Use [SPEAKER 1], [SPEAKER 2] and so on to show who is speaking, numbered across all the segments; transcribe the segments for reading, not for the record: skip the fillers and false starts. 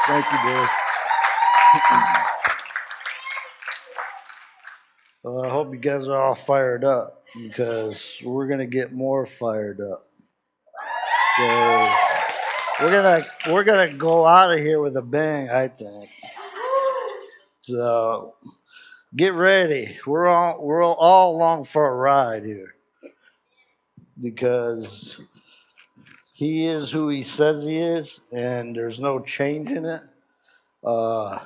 [SPEAKER 1] Thank you, Dave. I hope you guys are all fired up because we're gonna get more fired up. 'Cause we're gonna go out of here with a bang, I think. So get ready. We're all along for a ride here because he is who he says he is, and there's no changing it. Uh,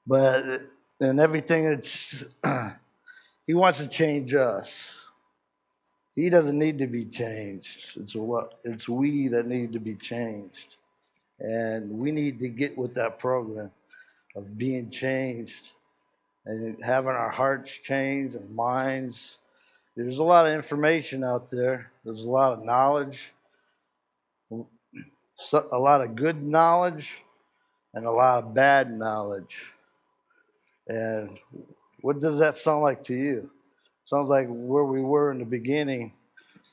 [SPEAKER 1] but and everything that's he wants to change us. He doesn't need to be changed. It's we that need to be changed. And we need to get with that program of being changed and having our hearts changed and minds. There's a lot of information out there. There's a lot of knowledge, a lot of good knowledge, and a lot of bad knowledge. And what does that sound like to you? Sounds like where we were in the beginning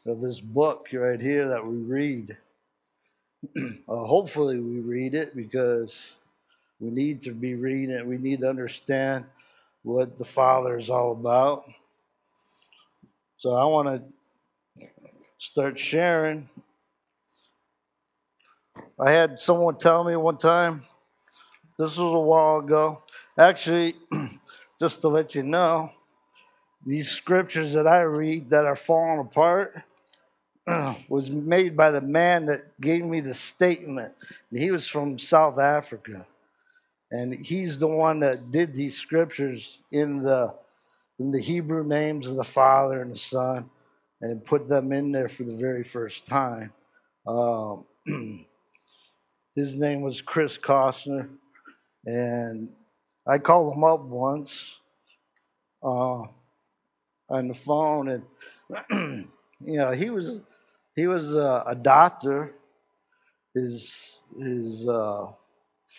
[SPEAKER 1] of this book right here that we read. Hopefully, we read it because we need to be reading it. We need to understand what the Father is all about. So I want to start sharing. I had someone tell me one time, this was a while ago. Actually, just to let you know, these scriptures that I read that are falling apart was made by the man that gave me the statement. He was from South Africa. And he's the one that did these scriptures in the Hebrew names of the Father and the Son, and put them in there for the very first time. Um, his name was Chris Costner, and I called him up once uh, on the phone, and he was a doctor. His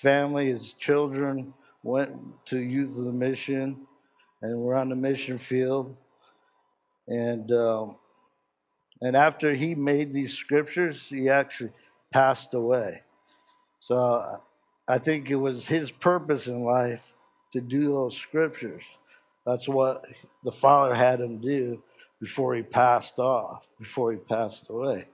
[SPEAKER 1] family, his children went to Youth of the Mission, and were on the mission field, and and after he made these scriptures, he actually passed away. So I think it was his purpose in life to do those scriptures. That's what the Father had him do before he passed off, before he passed away.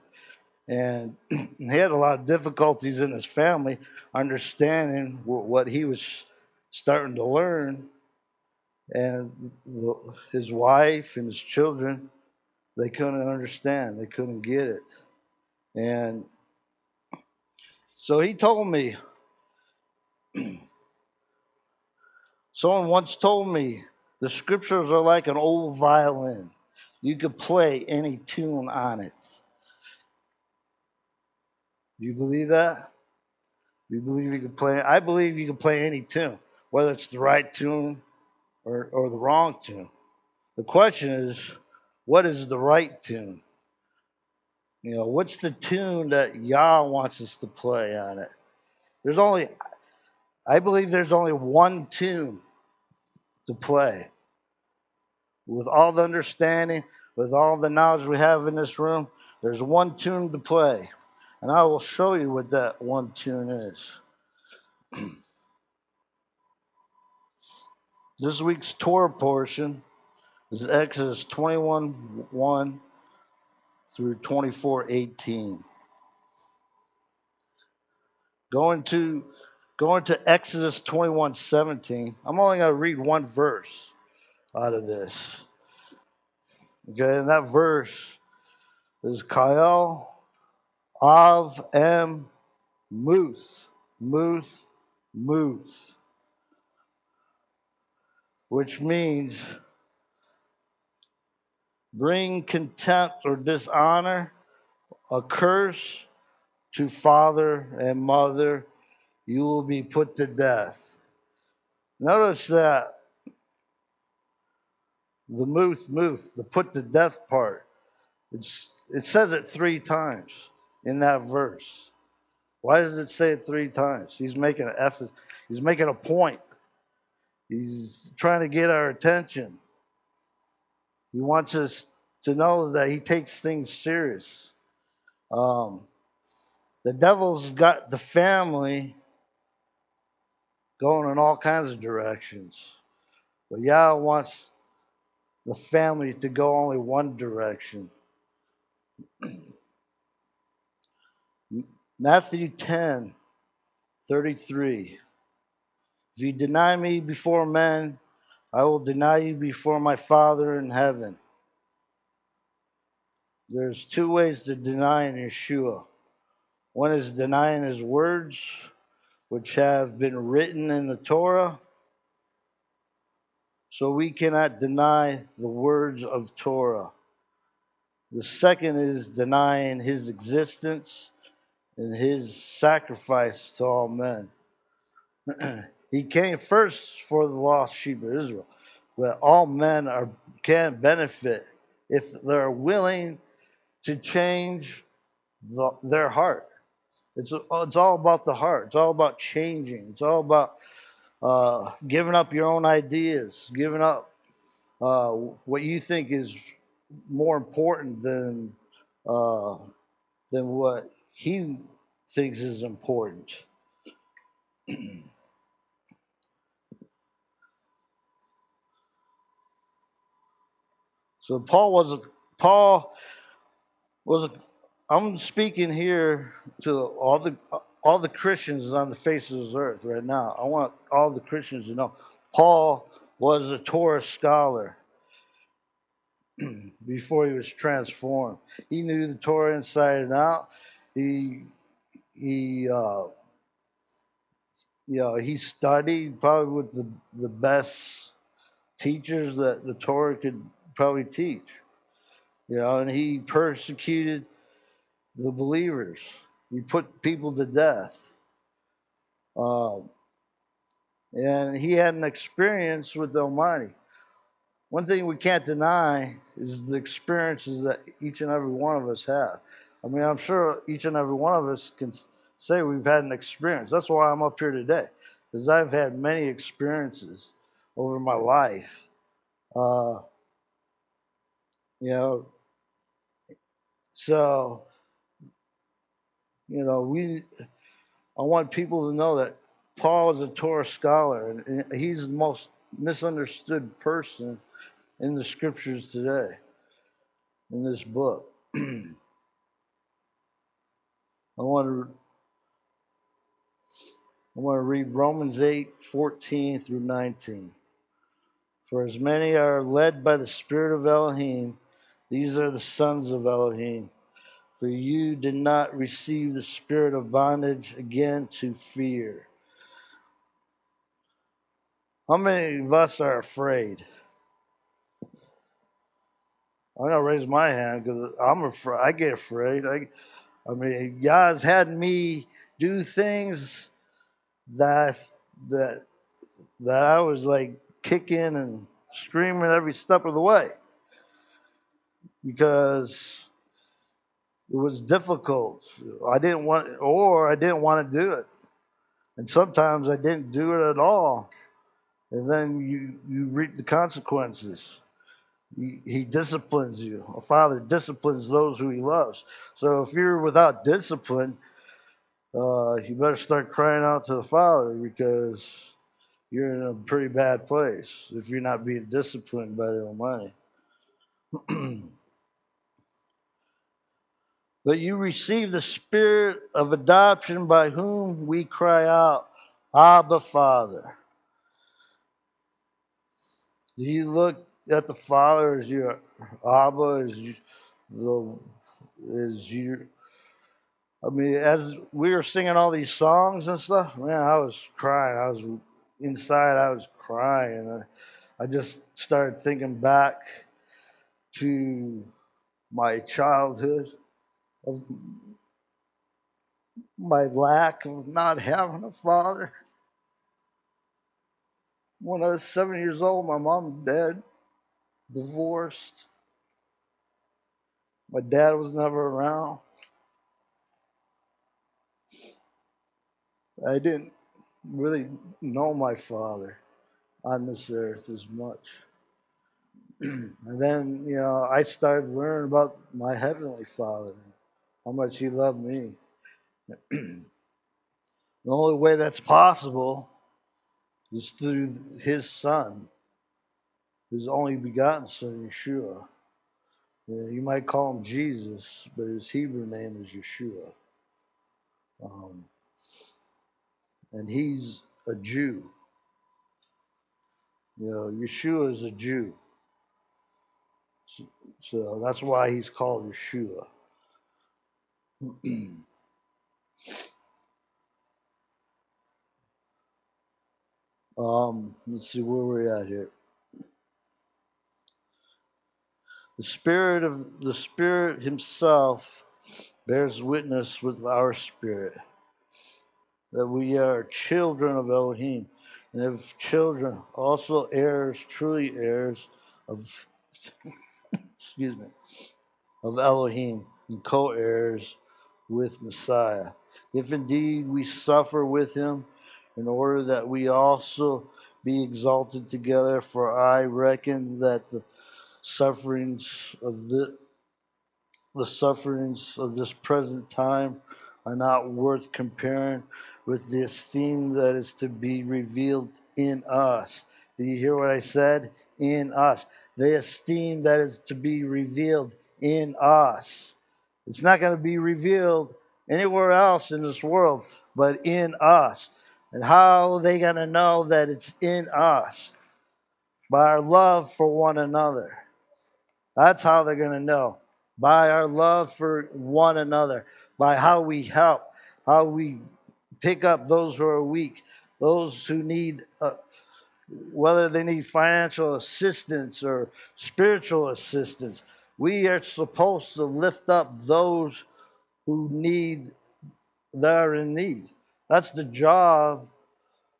[SPEAKER 1] And he had a lot of difficulties in his family understanding what he was starting to learn. And his wife and his children, they couldn't understand, they couldn't get it. And so he told me, someone once told me, the scriptures are like an old violin. You could play any tune on it. Do you believe that? Do you believe you could play? I believe you can play any tune, whether it's the right tune or the wrong tune. The question is, what is the right tune? What's the tune that Yah wants us to play on it? There's only, I believe there's only one tune to play. With all the understanding, with all the knowledge we have in this room, there's one tune to play. And I will show you what that one tune is. This week's Torah portion is Exodus 21:1 through 24:18. Going to Exodus 21:17. I'm only going to read one verse out of this. Okay, and that verse is Kael Av Em Muth, Muth, Muth, which means bring contempt or dishonor, a curse to father and mother, you will be put to death. Notice that the muth, the put to death part, it says it 3 times in that verse. Why does it say it 3 times? He's making an effort. He's making a point. He's trying to get our attention. He wants us to know that he takes things serious. The devil's got the family going in all kinds of directions. But Yah wants the family to go only one direction. Matthew 10:33. If you deny me before men, I will deny you before my Father in heaven. There's two ways to deny Yahshua. One is denying his words, which have been written in the Torah. So we cannot deny the words of Torah. The second is denying his existence and his sacrifice to all men. He came first for the lost sheep of Israel, but all men can benefit if they're willing to change their heart. It's all about the heart. It's all about changing. It's all about giving up your own ideas, giving up what you think is more important uh, than what he thinks is important. So Paul was a, I'm speaking here to all the Christians on the face of this earth right now. I want all the Christians to know Paul was a Torah scholar before he was transformed. He knew the Torah inside and out. He he studied probably with the best teachers that the Torah could probably teach. And he persecuted the believers. He put people to death. And he had an experience with the Almighty. One thing we can't deny is the experiences that each and every one of us have. I mean, I'm sure each and every one of us can say we've had an experience. That's why I'm up here today, because I've had many experiences over my life. Uh, you know, so I want people to know that Paul is a Torah scholar, and he's the most misunderstood person in the scriptures today, in this book. I want to read Romans 8:14 through 19. For as many are led by the Spirit of Elohim, these are the sons of Elohim. For you did not receive the spirit of bondage again to fear. How many of us are afraid? I'm gonna raise my hand because I'm afraid. I get afraid. I mean, God's had me do things that that I was like kicking and screaming every step of the way because it was difficult. I didn't want to do it, and sometimes I didn't do it at all, and then you reap the consequences. He disciplines you. A father disciplines those who he loves. So if you're without discipline, you better start crying out to the Father because you're in a pretty bad place if you're not being disciplined by the Almighty. But you receive the spirit of adoption by whom we cry out, Abba, Father. Do you look at the Father as your Abba, as you? I mean, as we were singing all these songs and stuff, man, I was crying. I was inside. I was crying. I just started thinking back to my childhood, of my lack of not having a father. When I was 7 years old, my mom dead, divorced. My dad was never around. I didn't really know my father on this earth as much. And then, I started learning about my Heavenly Father, how much He loved me. The only way that's possible is through his Son, his only begotten Son, Yahshua. You might call him Jesus, but his Hebrew name is Yahshua. And he's a Jew. Yahshua is a Jew. So that's why he's called Yahshua. Let's see where we're at here. The Spirit himself bears witness with our spirit that we are children of Elohim, and if children, also heirs, truly heirs of excuse me, of Elohim, and co-heirs with Messiah. If indeed we suffer with him, in order that we also be exalted together, for I reckon that sufferings of the sufferings of this present time are not worth comparing with the esteem that is to be revealed in us. Did you hear what I said? In us. The esteem that is to be revealed in us. It's not going to be revealed anywhere else in this world, but in us. And how are they going to know that it's in us? By our love for one another. That's how they're going to know. By our love for one another, by how we help, how we pick up those who are weak, those who need, whether they need financial assistance or spiritual assistance. We are supposed to lift up those who that are in need. That's the job.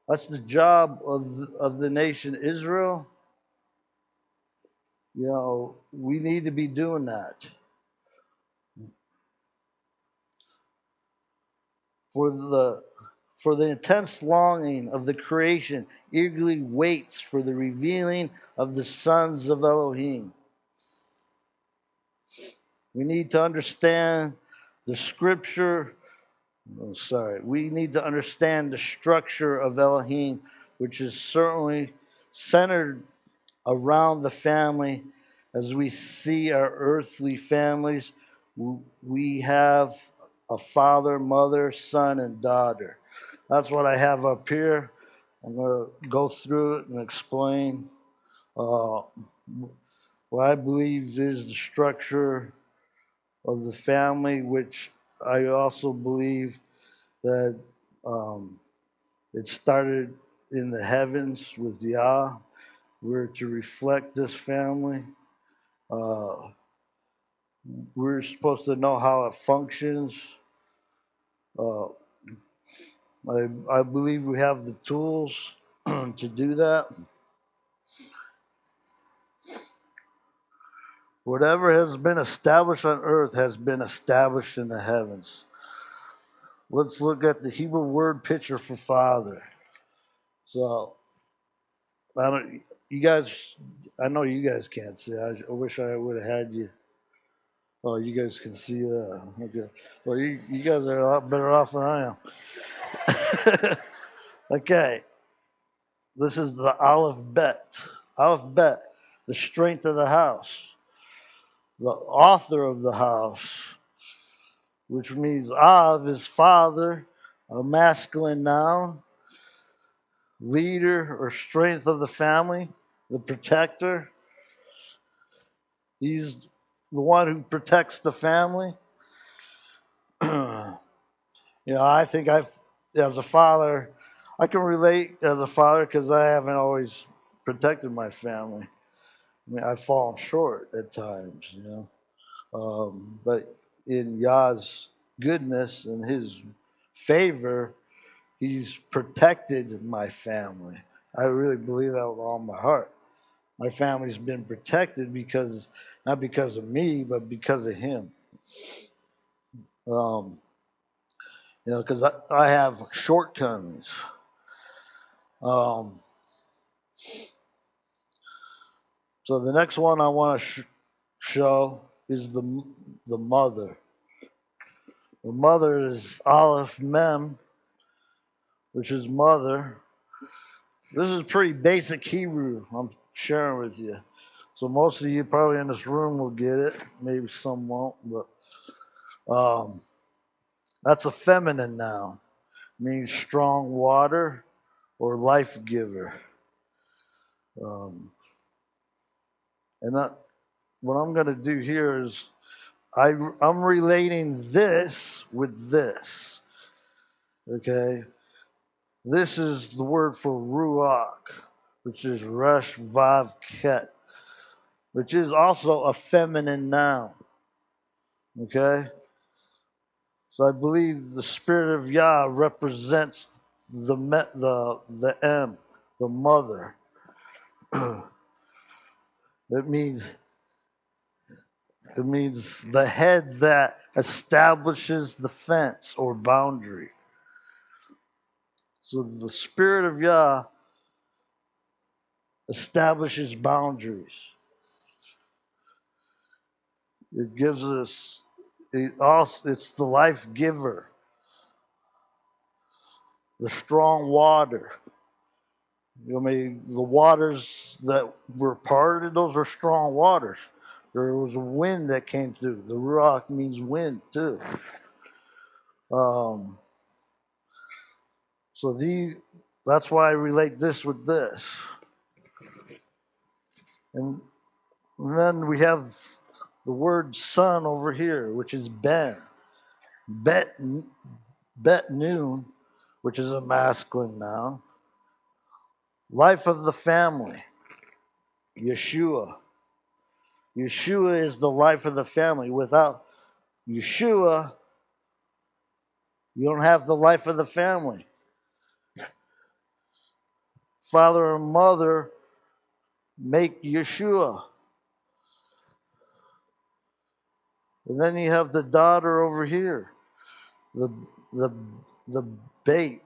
[SPEAKER 1] That's the job of the nation Israel. We need to be doing that. For the intense longing of the creation eagerly waits for the revealing of the sons of Elohim. We need to understand the scripture. We need to understand the structure of Elohim, which is certainly centered around the family. As we see our earthly families, we have a father, mother, son, and daughter. That's what I have up here. I'm going to go through it and explain what I believe is the structure of the family, which I also believe that it started in the heavens with Yah. We're to reflect this family. We're supposed to know how it functions. Uh, I believe we have the tools to do that. Whatever has been established on earth has been established in the heavens. Let's look at the Hebrew word picture for father. So, I know you guys can't see. I wish I would have had you. Oh, you guys can see that. Okay. Well, you guys are a lot better off than I am. Okay. This is the Aleph Bet. Aleph Bet, the strength of the house. The author of the house, which means Av is father, a masculine noun, leader or strength of the family, the protector. He's the one who protects the family. I think as a father, I can relate as a father because I haven't always protected my family. I mean, I've fallen short at times, but in Yah's goodness and his favor, he's protected my family. I really believe that with all my heart. My family's been protected not because of me, but because of him. Because I have shortcomings. So the next one I want to show is the mother. The mother is Aleph Mem, which is mother. This is pretty basic Hebrew I'm sharing with you. So most of you probably in this room will get it. Maybe some won't, but that's a feminine noun. Means strong water or life giver. Um, and that, what I'm going to do here is I'm relating this with this. Okay? This is the word for ruach, which is resh vav ket, which is also a feminine noun. Okay? So I believe the spirit of Yah represents the M, the mother. It means the head that establishes the fence or boundary. So the spirit of Yah establishes boundaries. It gives us it's the life giver, the strong water. I mean, the waters that were parted, those are strong waters. There was a wind that came through. The ruach means wind too. Um, so that's why I relate this with this. And then we have the word son over here, which is ben. Bet noon, which is a masculine noun. Life of the family, Yahshua. Yahshua is the life of the family. Without Yahshua, you don't have the life of the family. Father and mother make Yahshua. And then you have the daughter over here, the the the bait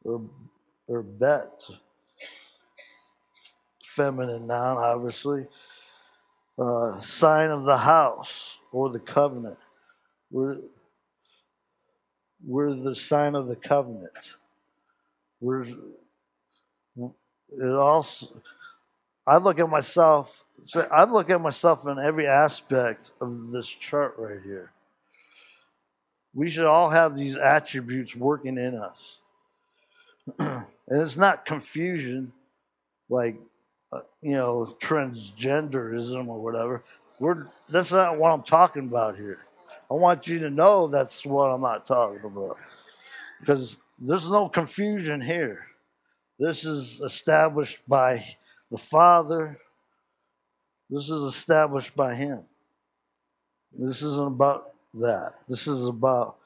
[SPEAKER 1] or bet, feminine noun, obviously. Sign of the house or the covenant. We're we're the sign of the covenant. We're it also. I look at myself. So I look at myself in every aspect of this chart right here. We should all have these attributes working in us, and it's not confusion like transgenderism or whatever. That's not what I'm talking about here. I want you to know that's what I'm not talking about because there's no confusion here. This is established by the Father. This is established by Him. This isn't about that. This is about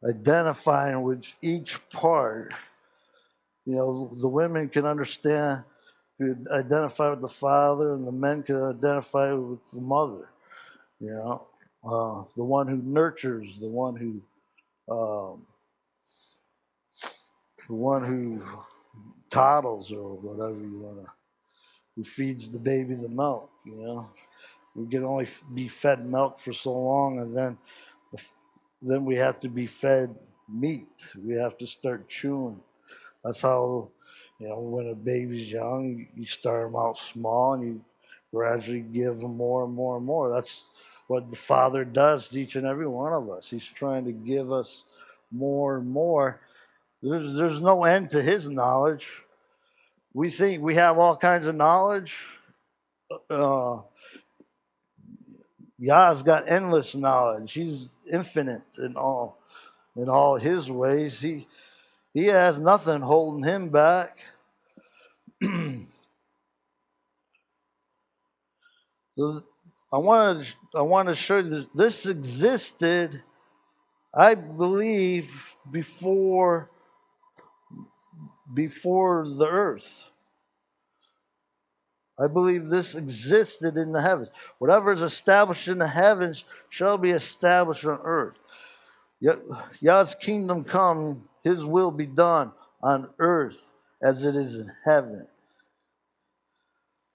[SPEAKER 1] identifying with each part. The women can understand, could identify with the father, and the men can identify with the mother. The one who nurtures, um, the one who coddles, or whatever you want to, who feeds the baby the milk. We can only be fed milk for so long, and then we have to be fed meat. We have to start chewing. That's how, when a baby's young, you start them out small and you gradually give them more and more and more. That's what the Father does to each and every one of us. He's trying to give us more and more. There's no end to His knowledge. We think we have all kinds of knowledge. Uh, Yah's got endless knowledge. He's infinite in all His ways. He has nothing holding Him back. So I want to show you this existed, I believe, before the earth. I believe this existed in the heavens. Whatever is established in the heavens shall be established on earth. Yah's kingdom come, His will be done on earth as it is in heaven.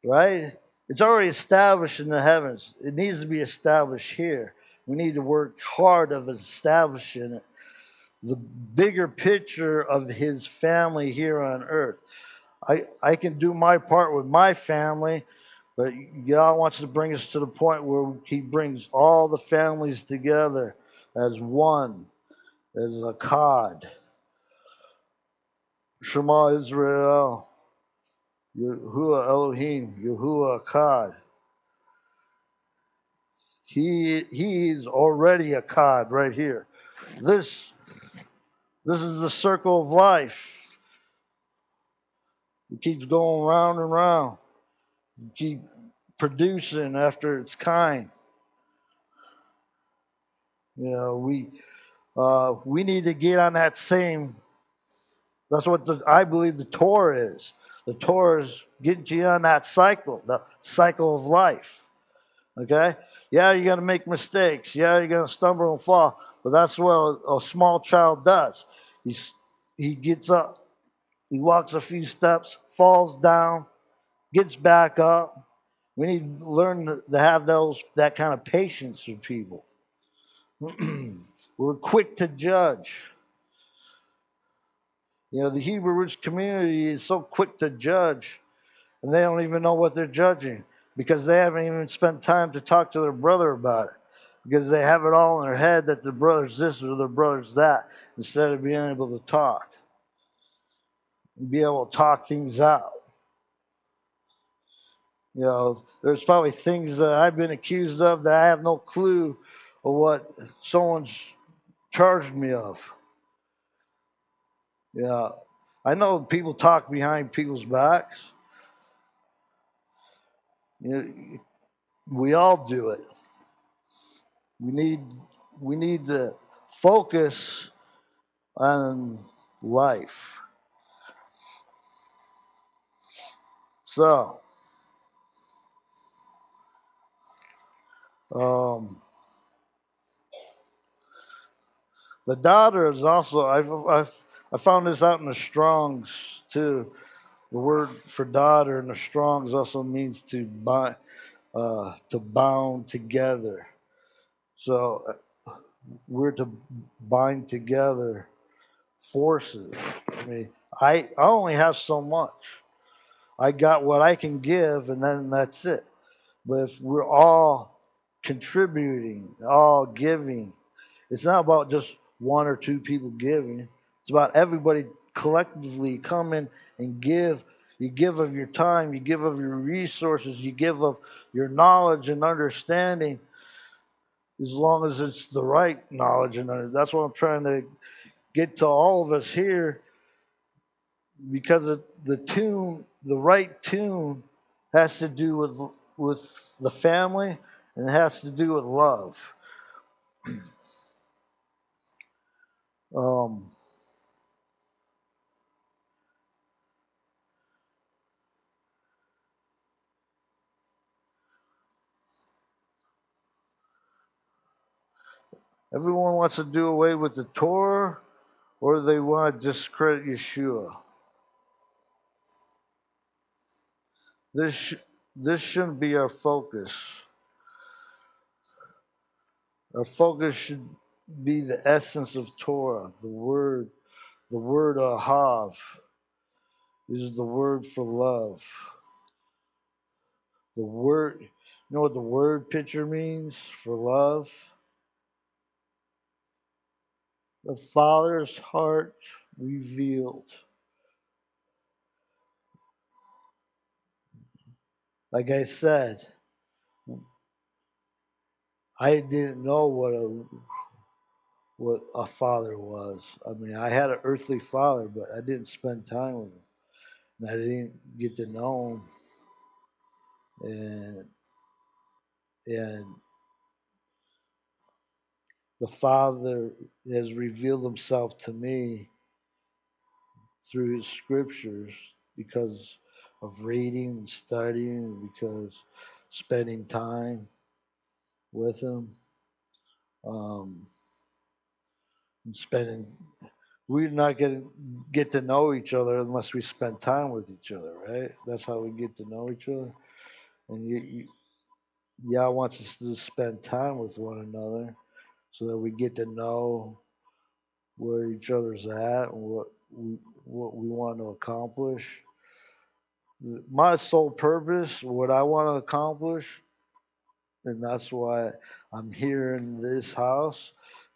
[SPEAKER 1] Right? It's already established in the heavens. It needs to be established here. We need to work hard of establishing it. The bigger picture of His family here on earth. I can do my part with my family, but God wants to bring us to the point where He brings all the families together as one, as a cod. Shema Israel, Yahuwah Elohim, Yahuwah Akkad. He's already a Akkad right here. This is the circle of life. It keeps going round and round. You keep producing after its kind. You know, we need to get on that same. That's what I believe the Torah is. The Torah is getting you on that cycle, the cycle of life. Okay? Yeah, you're going to make mistakes. Yeah, you're going to stumble and fall. But that's what a small child does. He gets up, he walks a few steps, falls down, gets back up. We need to learn to have that kind of patience with people. We're quick to judge. You know, the Hebrew roots community is so quick to judge, and they don't even know what they're judging because they haven't even spent time to talk to their brother about it. Because they have it all in their head that their brother's this or their brother's that, instead of being able to talk and be able to talk things out. You know, there's probably things that I've been accused of that I have no clue of what someone's charged me of. Yeah, I know people talk behind people's backs. You know, we all do it. We need we need to focus on life. So, um, the daughter is also I found this out in the Strong's too. The word for daughter in the Strong's also means to bound together. So we're to bind together forces. I mean, I only have so much. I got what I can give, and then that's it. But if we're all contributing, all giving, it's not about just one or two people giving. It's about everybody collectively coming and give. You give of your time, you give of your resources, you give of your knowledge and understanding, as long as it's the right knowledge and understanding. That's what I'm trying to get to all of us here, because of the tune, the right tune has to do with the family, and it has to do with love. Um, Everyone wants to do away with the Torah, or they want to discredit Yahshua. This this shouldn't be our focus. Our focus should be the essence of Torah, the word. The word ahav is the word for love. The word, you know what the word picture means for love? The Father's heart revealed. Like I said, I didn't know what a father was. I mean, I had an earthly father, but I didn't spend time with him, and I didn't get to know him. And the Father has revealed Himself to me through His scriptures because of reading and studying, because spending time with Him. Um, and spending we're not going to get to know each other unless we spend time with each other, right? That's how we get to know each other. And Yah wants us to spend time with one another so that we get to know where each other's at and what we want to accomplish. my sole purpose, what I want to accomplish, and that's why I'm here in this house,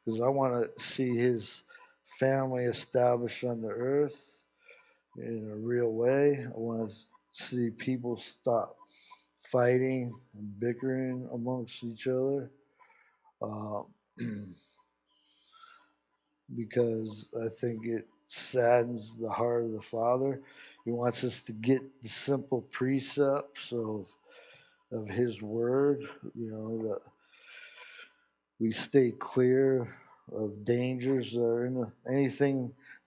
[SPEAKER 1] because I want to see his family established on the earth in a real way. I want to see people stop fighting and bickering amongst each other. Uh, because I think it saddens the heart of the Father. He wants us to get the simple precepts of His Word. That we stay clear of dangers that are in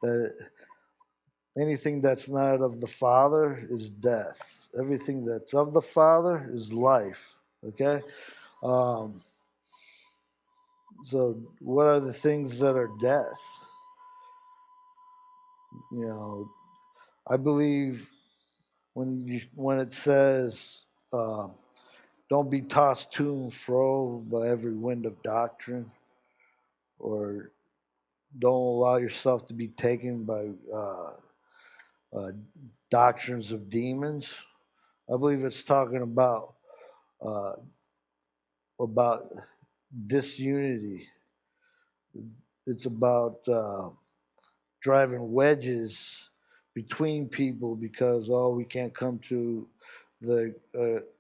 [SPEAKER 1] that anything that's not of the Father is death. Everything that's of the Father is life. Okay. Um, so what are the things that are death? You know, I believe when it says uh, don't be tossed to and fro by every wind of doctrine, or don't allow yourself to be taken by uh, doctrines of demons. I believe it's talking uh, about disunity. It's about driving wedges between people because we can't come to the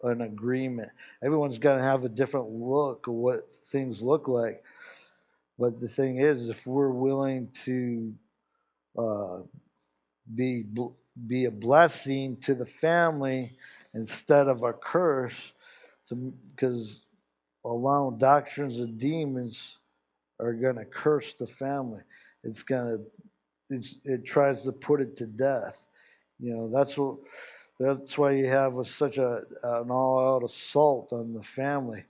[SPEAKER 1] an agreement. Everyone's got to have a different look of what things look like. But the thing is, if we're willing to uh, be be a blessing to the family instead of a curse, because allowing doctrines of demons are going to curse the family. It's going to it tries to put it to death. That's why you have such an all-out assault on the family.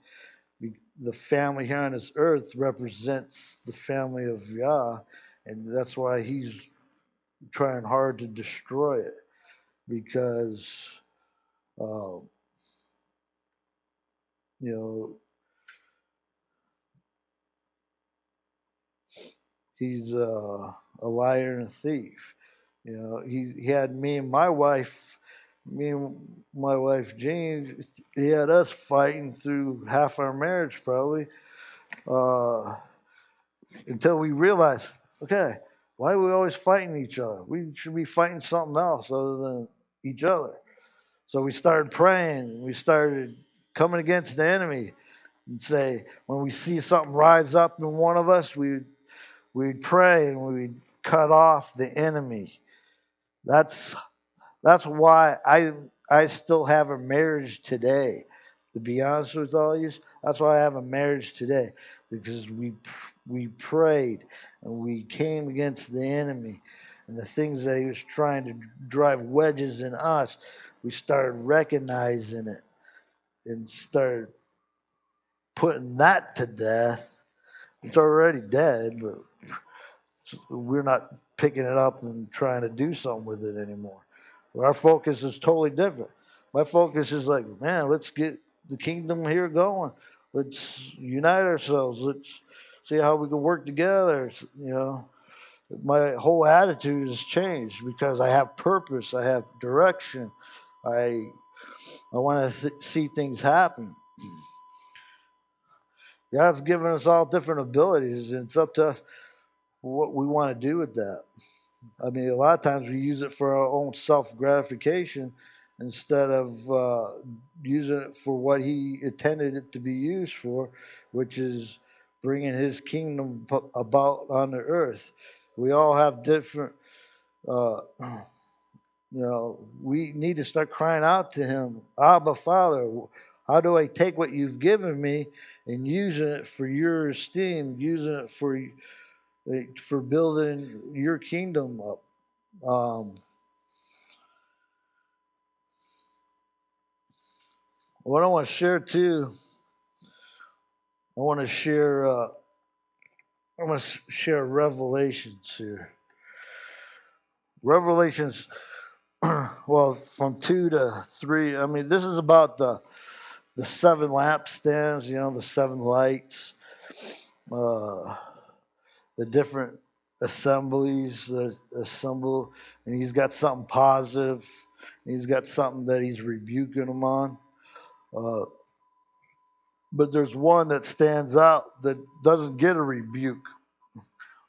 [SPEAKER 1] The family here on this earth represents the family of Yah, and that's why he's trying hard to destroy it because uh, you know he's a liar and a thief. He had me and my wife Jean. He had us fighting through half our marriage probably. Uh, until we realized, okay, why are we always fighting each other? We should be fighting something else other than each other. So we started praying. We started coming against the enemy and say, when we see something rise up in one of us, we'd pray and we'd cut off the enemy. That's that's why I still have a marriage today. To be honest with all of you, that's why I have a marriage today, because we prayed and we came against the enemy and the things that he was trying to drive wedges in us. We started recognizing it and started putting that to death. It's already dead, but we're not picking it up and trying to do something with it anymore. Our focus is totally different. My focus is like, man, let's get the kingdom here going. Let's unite ourselves. Let's see how we can work together. My whole attitude has changed because I have purpose. I have direction. I I want to see things happen. God's given us all different abilities, and it's up to us what we want to do with that. I mean, a lot of times we use it for our own self gratification instead of using it for what He intended it to be used for, which is bringing His kingdom about on the earth. We all have different, uh, we need to start crying out to Him, Abba, Father. How do I take what you've given me and using it for your esteem, using it for building your kingdom up? Um, what I want to share too, I want to share. I want to share Revelations here. Revelations, well, from 2 to 3. I mean, this is about the seven lampstands. The seven lights, uh, the different assemblies that assemble, and he's got something positive. He's got something that he's rebuking them on. Uh, but there's one that stands out that doesn't get a rebuke. I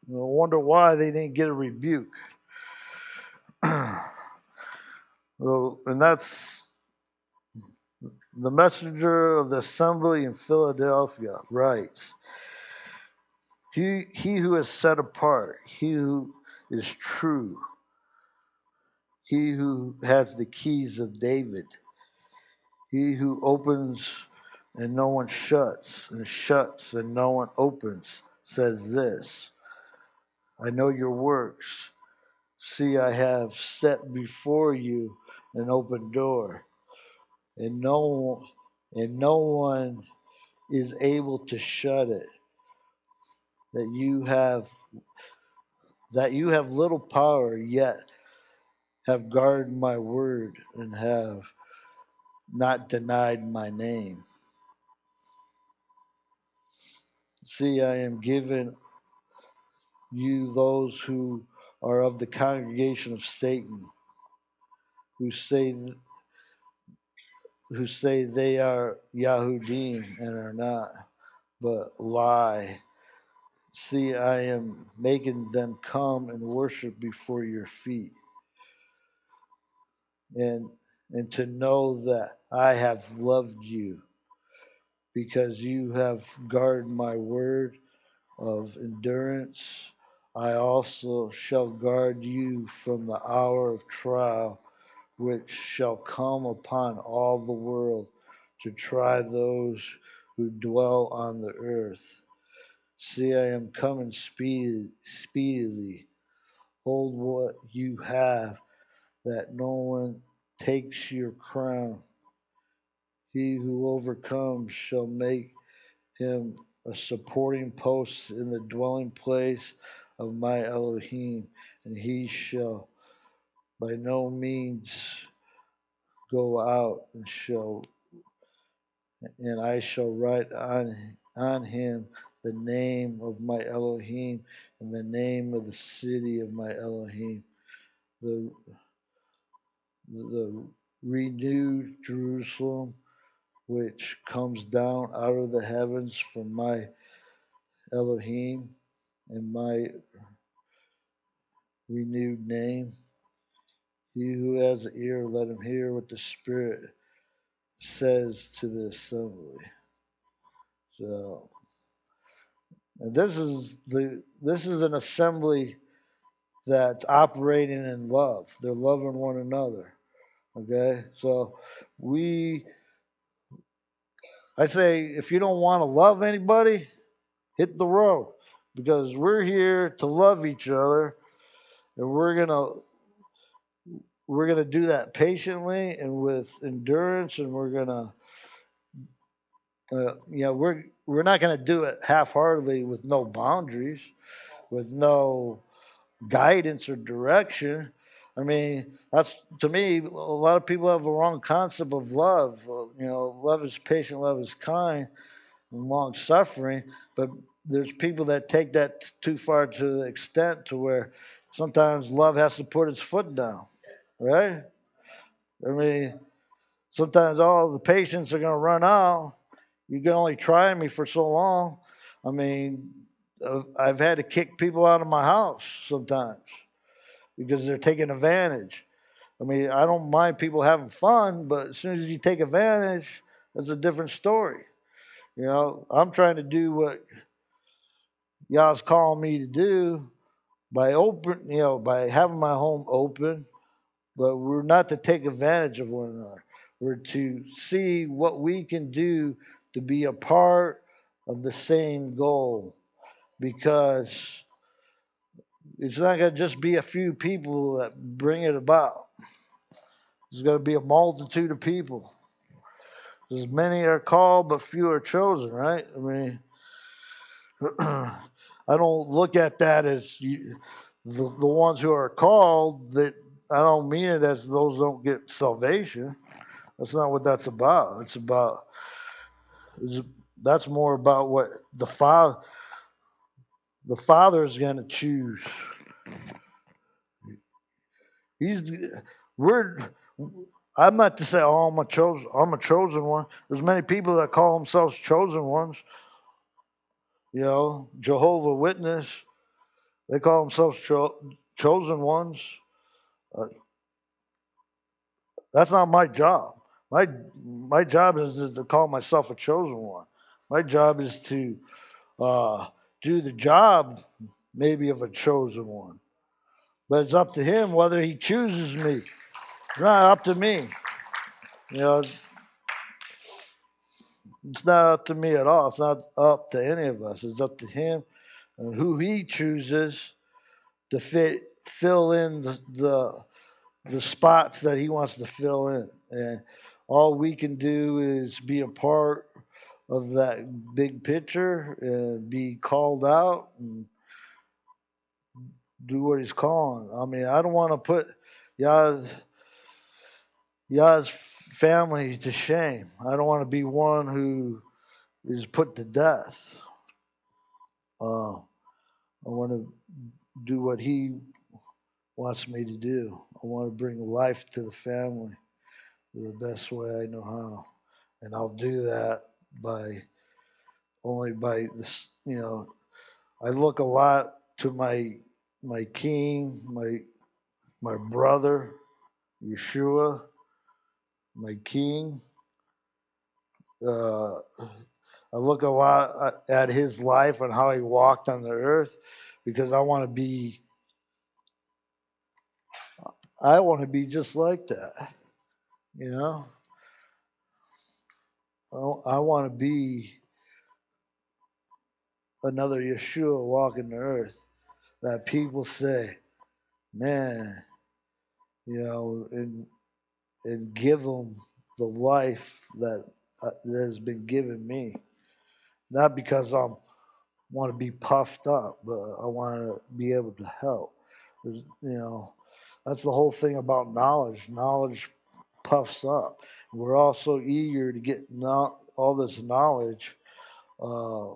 [SPEAKER 1] wonder why they didn't get a rebuke. Well, and that's the messenger of the assembly in Philadelphia writes, he who is set apart, he who is true, he who has the keys of David, he who opens and no one shuts, and shuts and no one opens, says this: I know your works. See, I have set before you an open door, and no one is able to shut it. That you have little power, yet have guarded my word and have not denied my name. See, I am giving you those who are of the congregation of Satan, who say they are Yahudim and are not, but lie. See, I am making them come and worship before your feet, and to know that I have loved you, because you have guarded my word of endurance. I also shall guard you from the hour of trial, which shall come upon all the world to try those who dwell on the earth. See, I am coming speedily. Hold what you have, that no one takes your crown. He who overcomes shall make him a supporting post in the dwelling place of my Elohim, and he shall by no means go out, and I shall write on him the name of my Elohim and the name of the city of my Elohim, the the renewed Jerusalem, which comes down out of the heavens from my Elohim, and my renewed name. He who has an ear, let him hear what the Spirit says to the assembly. So, and this is an assembly that's operating in love. They're loving one another. Okay, so I say, if you don't want to love anybody, hit the road, because we're here to love each other, and we're gonna do that patiently and with endurance, and we're gonna we're not gonna do it half-heartedly with no boundaries, with no guidance or direction. I mean, that's, to me, a lot of people have a wrong concept of love. Love is patient, love is kind, and long suffering. But there's people that take that too far, to the extent to where sometimes love has to put its foot down, right? I mean, sometimes all the patience are going to run out. You can only try me for so long. I mean, I've had to kick people out of my house sometimes because they're taking advantage. I mean, I don't mind people having fun, but as soon as you take advantage, that's a different story. I'm trying to do what Yah's calling me to do by having my home open, but we're not to take advantage of one another. We're to see what we can do to be a part of the same goal, because it's not going to just be a few people that bring it about. There's going to be a multitude of people. As many are called, but few are chosen, right? I mean, I don't look at that as the ones who are called. That I don't mean it as those don't get salvation. That's not what that's about. That's more about what the Father is going to choose. He's we're. I'm not to say, oh, I'm a chosen one. There's many people that call themselves chosen ones. You know, Jehovah Witness. They call themselves chosen ones. Uh, that's not my job. My job is to call myself a chosen one. My job is to uh, do the job maybe of a chosen one. But it's up to him whether he chooses me. It's not up to me. You know, it's not up to me at all. It's not up to any of us. It's up to him and who he chooses to fill in the spots that he wants to fill in. And all we can do is be a part of that big picture and be called out and do what he's calling. I mean, I don't want to put Yah's family to shame. I don't want to be one who is put to death. I want to do what he wants me to do. I want to bring life to the family the best way I know how. And I'll do that by only by this, I look a lot to my king, my brother, Yahshua, my king. Uh, I look a lot at his life and how he walked on the earth because I want to be just like that. You know, I want to be another Yahshua walking the earth that people say, man, and give them the life that has been given me. Not because I want to be puffed up, but I want to be able to help. That's the whole thing about knowledge. Knowledge puffs up. We're all so eager to get all this knowledge. Uh,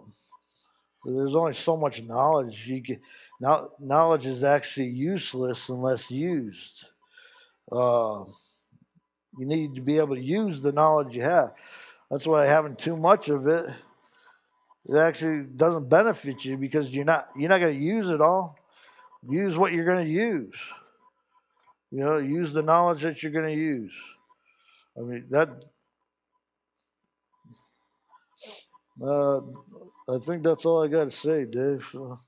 [SPEAKER 1] there's only so much knowledge you can. Now, knowledge is actually useless unless used. Uh, you need to be able to use the knowledge you have. That's why having too much of it actually doesn't benefit you because you're not going to use it all. Use what you're going to use. Use the knowledge that you're going to use. I mean that. Uh, I think that's all I got to say, Dave. So.